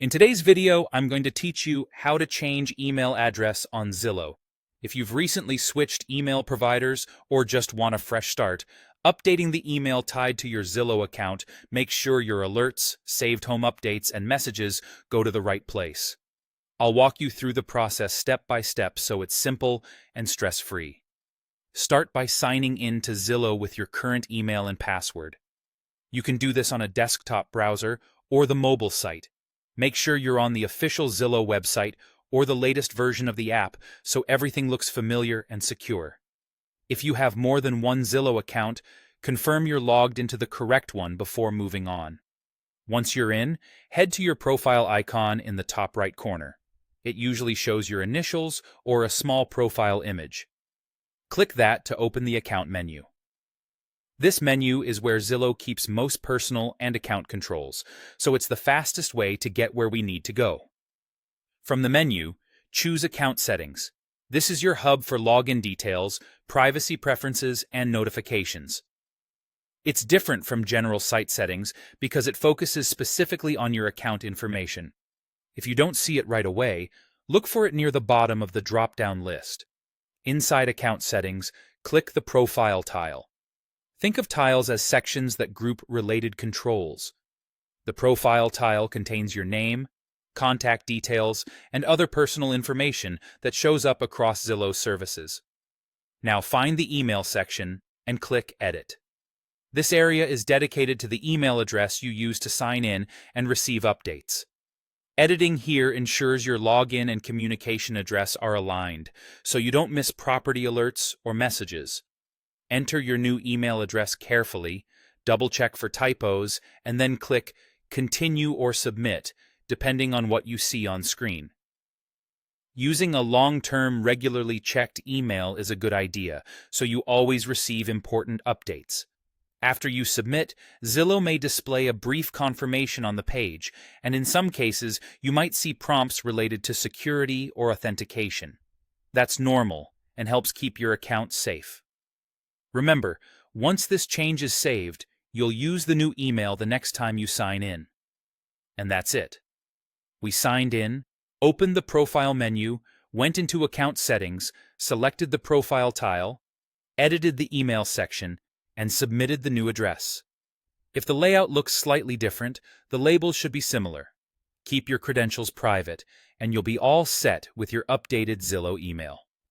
In today's video, I'm going to teach you how to change email address on Zillow. If you've recently switched email providers or just want a fresh start, updating the email tied to your Zillow account makes sure your alerts, saved home updates, and messages go to the right place. I'll walk you through the process step by step so it's simple and stress-free. Start by signing in to Zillow with your current email and password. You can do this on a desktop browser or the mobile site. Make sure you're on the official Zillow website or the latest version of the app so everything looks familiar and secure. If you have more than one Zillow account, confirm you're logged into the correct one before moving on. Once you're in, head to your profile icon in the top right corner. It usually shows your initials or a small profile image. Click that to open the account menu. This menu is where Zillow keeps most personal and account controls, so it's the fastest way to get where we need to go. From the menu, choose Account Settings. This is your hub for login details, privacy preferences, and notifications. It's different from general site settings because it focuses specifically on your account information. If you don't see it right away, look for it near the bottom of the drop-down list. Inside Account Settings, click the Profile tile. Think of tiles as sections that group related controls. The Profile tile contains your name, contact details, and other personal information that shows up across Zillow services. Now find the Email section and click Edit. This area is dedicated to the email address you use to sign in and receive updates. Editing here ensures your login and communication address are aligned, so you don't miss property alerts or messages. Enter your new email address carefully, double-check for typos, and then click Continue or Submit, depending on what you see on screen. Using a long-term, regularly checked email is a good idea, so you always receive important updates. After you submit, Zillow may display a brief confirmation on the page, and in some cases, you might see prompts related to security or authentication. That's normal and helps keep your account safe. Remember, once this change is saved, you'll use the new email the next time you sign in. And that's it. We signed in, opened the profile menu, went into account settings, selected the profile tile, edited the email section, and submitted the new address. If the layout looks slightly different, the labels should be similar. Keep your credentials private, and you'll be all set with your updated Zillow email.